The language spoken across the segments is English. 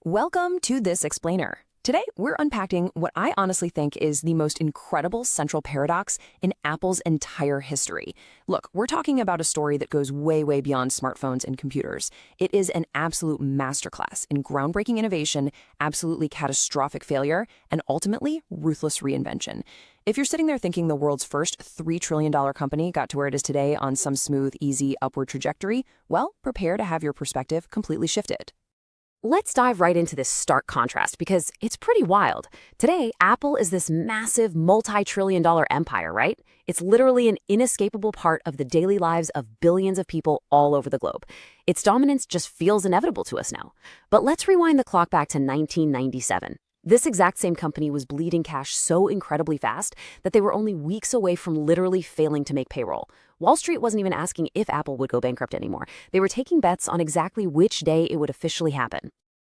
Welcome to This Explainer. Today, we're unpacking what I honestly think is the most incredible central paradox in Apple's entire history. Look, we're talking about a story that goes way, way beyond smartphones and computers. It is an absolute masterclass in groundbreaking innovation, absolutely catastrophic failure, and ultimately ruthless reinvention. If you're sitting there thinking the world's first $3 trillion company got to where it is today on some smooth, easy upward trajectory, well, prepare to have your perspective completely shifted. Let's dive right into this stark contrast because it's pretty wild. Today, Apple is this massive multi-trillion-dollar empire, right? It's literally an inescapable part of the daily lives of billions of people all over the globe. Its dominance just feels inevitable to us now. But let's rewind the clock back to 1997. This exact same company was bleeding cash so incredibly fast that they were only weeks away from literally failing to make payroll. Wall Street wasn't even asking if Apple would go bankrupt anymore. They were taking bets on exactly which day it would officially happen.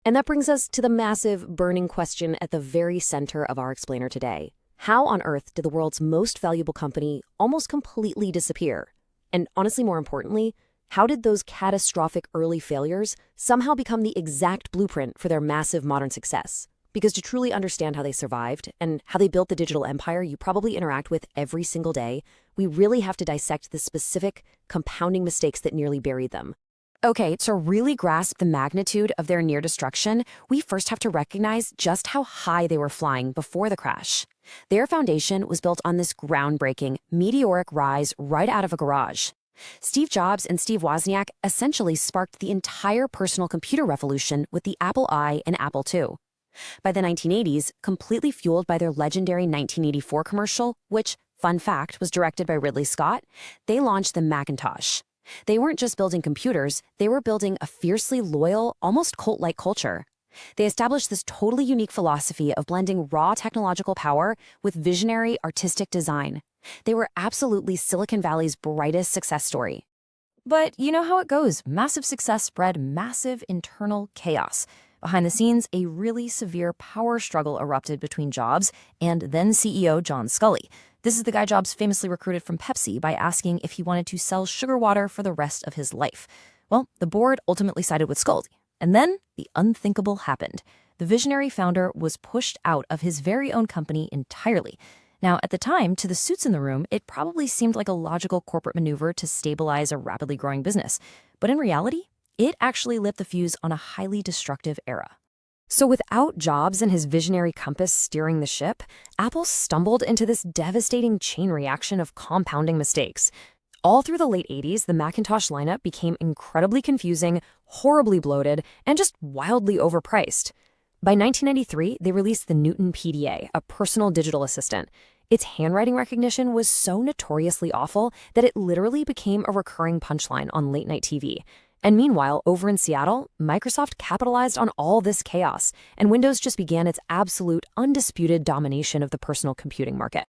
And that brings us to the massive, burning question at the very center of our explainer today. How on earth did the world's most valuable company almost completely disappear? And honestly, more importantly, how did those catastrophic early failures somehow become the exact blueprint for their massive modern success? Because to truly understand how they survived and how they built the digital empire you probably interact with every single day, we really have to dissect the specific, compounding mistakes that nearly buried them. Okay, to really grasp the magnitude of their near destruction, we first have to recognize just how high they were flying before the crash. Their foundation was built on this groundbreaking, meteoric rise right out of a garage. Steve Jobs and Steve Wozniak essentially sparked the entire personal computer revolution with the Apple I and Apple II. By the 1980s, completely fueled by their legendary 1984 commercial, which, fun fact, was directed by Ridley Scott, they launched the Macintosh. They weren't just building computers, they were building a fiercely loyal, almost cult-like culture. They established this totally unique philosophy of blending raw technological power with visionary artistic design. They were absolutely Silicon Valley's brightest success story. But you know how it goes. Massive success bred massive internal chaos. Behind the scenes, a really severe power struggle erupted between Jobs and then CEO John Sculley. This is the guy Jobs famously recruited from Pepsi by asking if he wanted to sell sugar water for the rest of his life. Well, the board ultimately sided with Sculley. And then the unthinkable happened. The visionary founder was pushed out of his very own company entirely. Now, at the time, to the suits in the room, it probably seemed like a logical corporate maneuver to stabilize a rapidly growing business. But in reality, it actually lit the fuse on a highly destructive era. So without Jobs and his visionary compass steering the ship, Apple stumbled into this devastating chain reaction of compounding mistakes. All through the late 80s, the Macintosh lineup became incredibly confusing, horribly bloated, and just wildly overpriced. By 1993, they released the Newton PDA, a personal digital assistant. Its handwriting recognition was so notoriously awful that it literally became a recurring punchline on late-night TV. And meanwhile, over in Seattle, Microsoft capitalized on all this chaos, and Windows just began its absolute, undisputed domination of the personal computing market.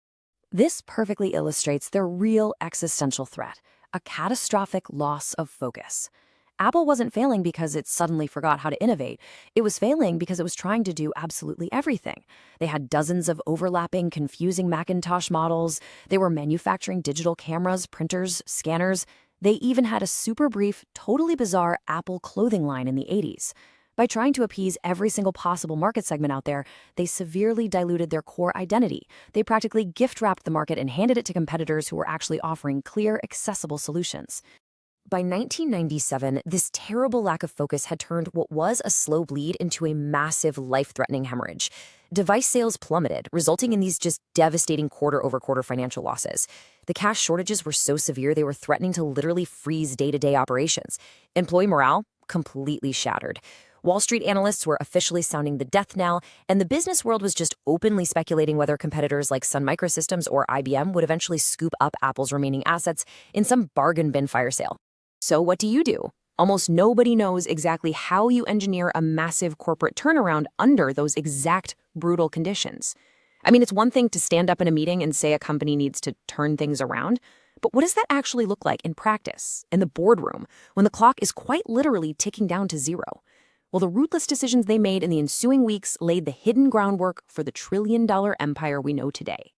This perfectly illustrates their real existential threat, a catastrophic loss of focus. Apple wasn't failing because it suddenly forgot how to innovate. It was failing because it was trying to do absolutely everything. They had dozens of overlapping, confusing Macintosh models. They were manufacturing digital cameras, printers, scanners. They even had a super brief, totally bizarre Apple clothing line in the 80s. By trying to appease every single possible market segment out there, they severely diluted their core identity. They practically gift-wrapped the market and handed it to competitors who were actually offering clear, accessible solutions. By 1997, this terrible lack of focus had turned what was a slow bleed into a massive, life-threatening hemorrhage. Device sales plummeted, resulting in these just devastating quarter-over-quarter financial losses. The cash shortages were so severe they were threatening to literally freeze day-to-day operations. Employee morale completely shattered. Wall Street analysts were officially sounding the death knell, and the business world was just openly speculating whether competitors like Sun Microsystems or IBM would eventually scoop up Apple's remaining assets in some bargain bin fire sale. So what do? Almost nobody knows exactly how you engineer a massive corporate turnaround under those exact brutal conditions. I mean, it's one thing to stand up in a meeting and say a company needs to turn things around, but what does that actually look like in practice, in the boardroom, when the clock is quite literally ticking down to zero? Well, the ruthless decisions they made in the ensuing weeks laid the hidden groundwork for the trillion-dollar empire we know today.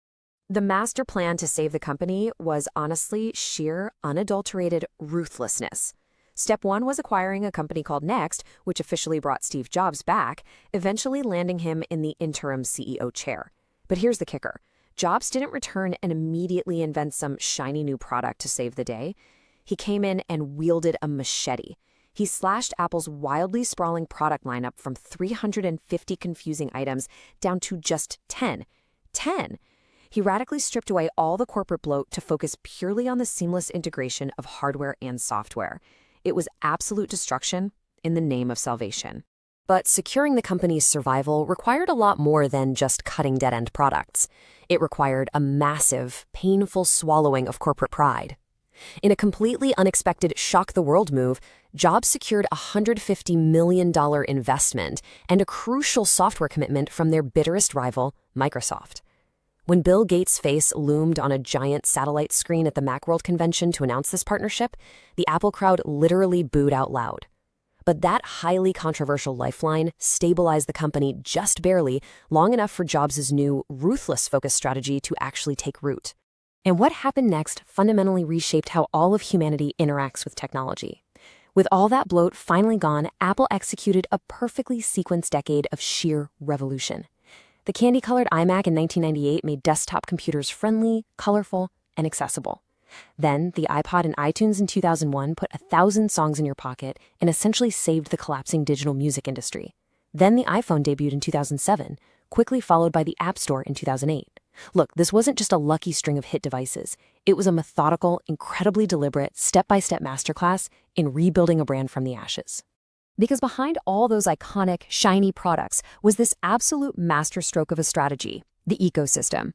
The master plan to save the company was honestly sheer, unadulterated ruthlessness. Step one was acquiring a company called Next, which officially brought Steve Jobs back, eventually landing him in the interim CEO chair. But here's the kicker. Jobs didn't return and immediately invent some shiny new product to save the day. He came in and wielded a machete. He slashed Apple's wildly sprawling product lineup from 350 confusing items down to just 10. 10! He radically stripped away all the corporate bloat to focus purely on the seamless integration of hardware and software. It was absolute destruction in the name of salvation. But securing the company's survival required a lot more than just cutting dead-end products. It required a massive, painful swallowing of corporate pride. In a completely unexpected shock-the-world move, Jobs secured a $150 million investment and a crucial software commitment from their bitterest rival, Microsoft. When Bill Gates' face loomed on a giant satellite screen at the Macworld convention to announce this partnership, the Apple crowd literally booed out loud. But that highly controversial lifeline stabilized the company just barely, long enough for Jobs' new, ruthless-focused strategy to actually take root. And what happened next fundamentally reshaped how all of humanity interacts with technology. With all that bloat finally gone, Apple executed a perfectly sequenced decade of sheer revolution. The candy-colored iMac in 1998 made desktop computers friendly, colorful, and accessible. Then, the iPod and iTunes in 2001 put 1,000 songs in your pocket and essentially saved the collapsing digital music industry. Then the iPhone debuted in 2007, quickly followed by the App Store in 2008. Look, this wasn't just a lucky string of hit devices. It was a methodical, incredibly deliberate, step-by-step masterclass in rebuilding a brand from the ashes. Because behind all those iconic, shiny products was this absolute masterstroke of a strategy, the ecosystem.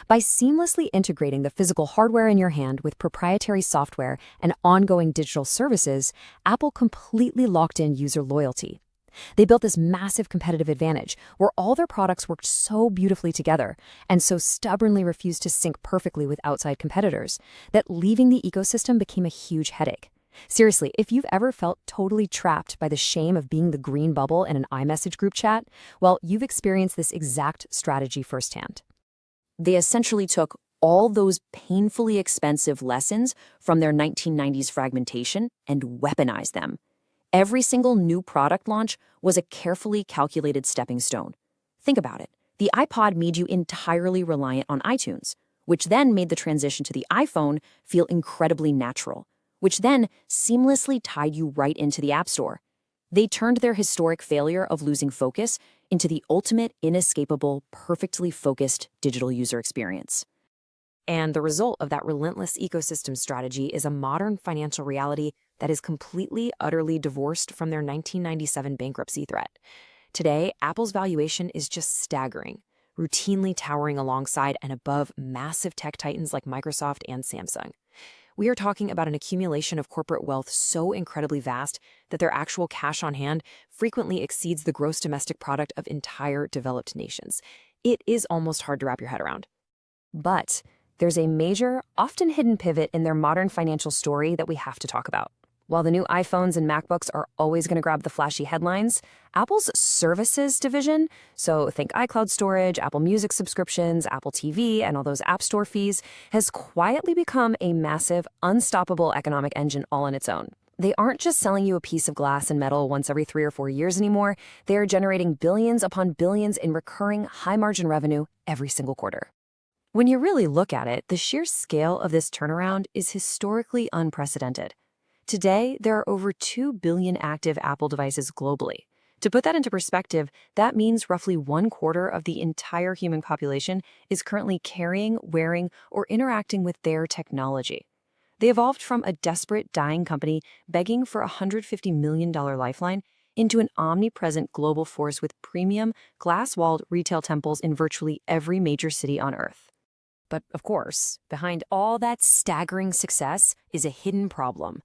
By seamlessly integrating the physical hardware in your hand with proprietary software and ongoing digital services, Apple completely locked in user loyalty. They built this massive competitive advantage where all their products worked so beautifully together and so stubbornly refused to sync perfectly with outside competitors that leaving the ecosystem became a huge headache. Seriously, if you've ever felt totally trapped by the shame of being the green bubble in an iMessage group chat, well, you've experienced this exact strategy firsthand. They essentially took all those painfully expensive lessons from their 1990s fragmentation and weaponized them. Every single new product launch was a carefully calculated stepping stone. Think about it. The iPod made you entirely reliant on iTunes, which then made the transition to the iPhone feel incredibly natural, which then seamlessly tied you right into the App Store. They turned their historic failure of losing focus into the ultimate, inescapable, perfectly focused digital user experience. And the result of that relentless ecosystem strategy is a modern financial reality that is completely, utterly divorced from their 1997 bankruptcy threat. Today, Apple's valuation is just staggering, routinely towering alongside and above massive tech titans like Microsoft and Samsung. We are talking about an accumulation of corporate wealth so incredibly vast that their actual cash on hand frequently exceeds the gross domestic product of entire developed nations. It is almost hard to wrap your head around. But there's a major, often hidden pivot in their modern financial story that we have to talk about. While the new iPhones and MacBooks are always going to grab the flashy headlines, Apple's services division, so think iCloud storage, Apple Music subscriptions, Apple TV, and all those App Store fees, has quietly become a massive, unstoppable economic engine all on its own. They aren't just selling you a piece of glass and metal once every 3 or 4 years anymore. They are generating billions upon billions in recurring, high-margin revenue every single quarter. When you really look at it, the sheer scale of this turnaround is historically unprecedented. Today, there are over 2 billion active Apple devices globally. To put that into perspective, that means roughly 1/4 of the entire human population is currently carrying, wearing, or interacting with their technology. They evolved from a desperate, dying company begging for a $150 million lifeline into an omnipresent global force with premium, glass-walled retail temples in virtually every major city on Earth. But of course, behind all that staggering success is a hidden problem.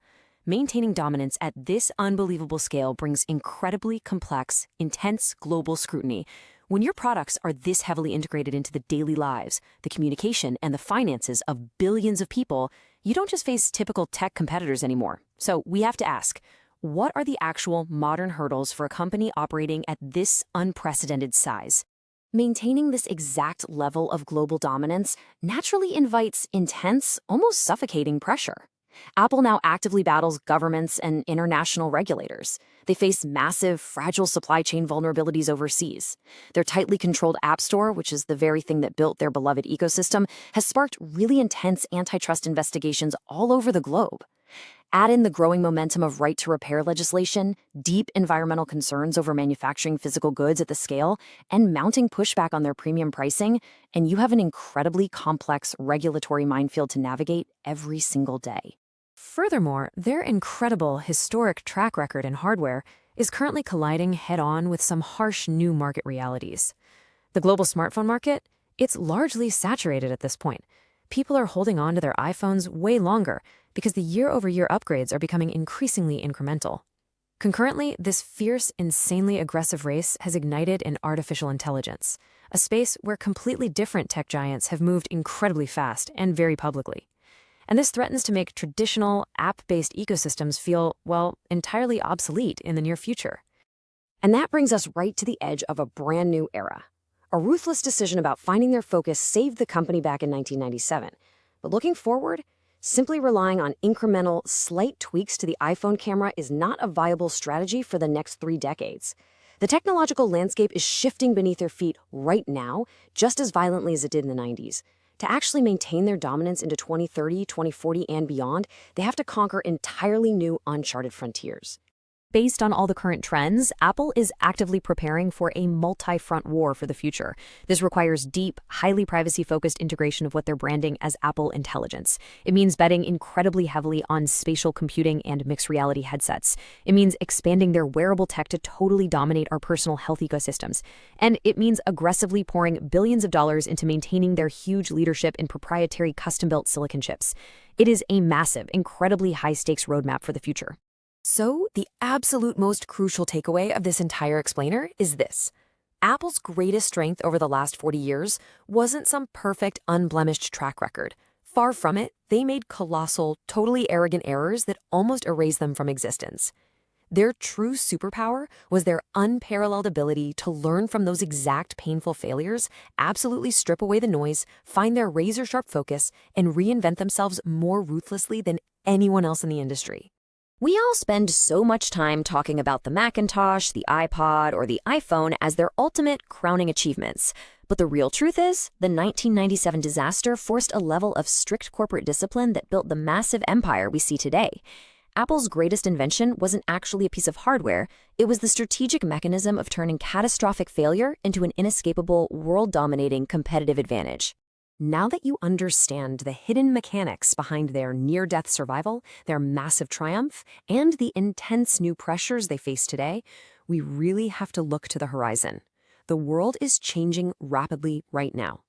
Maintaining dominance at this unbelievable scale brings incredibly complex, intense global scrutiny. When your products are this heavily integrated into the daily lives, the communication, and the finances of billions of people, you don't just face typical tech competitors anymore. So we have to ask, what are the actual modern hurdles for a company operating at this unprecedented size? Maintaining this exact level of global dominance naturally invites intense, almost suffocating pressure. Apple now actively battles governments and international regulators. They face massive, fragile supply chain vulnerabilities overseas. Their tightly controlled App Store, which is the very thing that built their beloved ecosystem, has sparked really intense antitrust investigations all over the globe. Add in the growing momentum of right-to-repair legislation, deep environmental concerns over manufacturing physical goods at the scale, and mounting pushback on their premium pricing, and you have an incredibly complex regulatory minefield to navigate every single day. Furthermore, their incredible historic track record in hardware is currently colliding head-on with some harsh new market realities. The global smartphone market, it's largely saturated at this point. People are holding on to their iPhones way longer because the year-over-year upgrades are becoming increasingly incremental. Concurrently, this fierce, insanely aggressive race has ignited in artificial intelligence, a space where completely different tech giants have moved incredibly fast and very publicly. And this threatens to make traditional app-based ecosystems feel, well, entirely obsolete in the near future. And that brings us right to the edge of a brand new era. A ruthless decision about finding their focus saved the company back in 1997. But looking forward, simply relying on incremental, slight tweaks to the iPhone camera is not a viable strategy for the next 3 decades. The technological landscape is shifting beneath their feet right now, just as violently as it did in the 90s. To actually maintain their dominance into 2030, 2040, and beyond, they have to conquer entirely new, uncharted frontiers. Based on all the current trends, Apple is actively preparing for a multi-front war for the future. This requires deep, highly privacy-focused integration of what they're branding as Apple Intelligence. It means betting incredibly heavily on spatial computing and mixed reality headsets. It means expanding their wearable tech to totally dominate our personal health ecosystems. And it means aggressively pouring billions of dollars into maintaining their huge leadership in proprietary custom-built silicon chips. It is a massive, incredibly high-stakes roadmap for the future. So, the absolute most crucial takeaway of this entire explainer is this. Apple's greatest strength over the last 40 years wasn't some perfect, unblemished track record. Far from it, they made colossal, totally arrogant errors that almost erased them from existence. Their true superpower was their unparalleled ability to learn from those exact painful failures, absolutely strip away the noise, find their razor-sharp focus, and reinvent themselves more ruthlessly than anyone else in the industry. We all spend so much time talking about the Macintosh, the iPod, or the iPhone as their ultimate crowning achievements. But the real truth is, the 1997 disaster forced a level of strict corporate discipline that built the massive empire we see today. Apple's greatest invention wasn't actually a piece of hardware, it was the strategic mechanism of turning catastrophic failure into an inescapable, world-dominating competitive advantage. Now that you understand the hidden mechanics behind their near-death survival, their massive triumph, and the intense new pressures they face today, we really have to look to the horizon. The world is changing rapidly right now.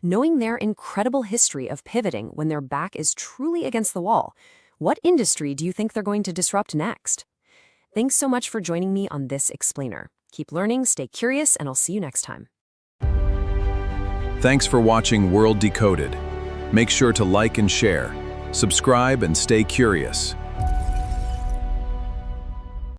Knowing their incredible history of pivoting when their back is truly against the wall, what industry do you think they're going to disrupt next? Thanks so much for joining me on this explainer. Keep learning, stay curious, and I'll see you next time. Thanks for watching World Decoded. Make sure to like and share, subscribe, and stay curious.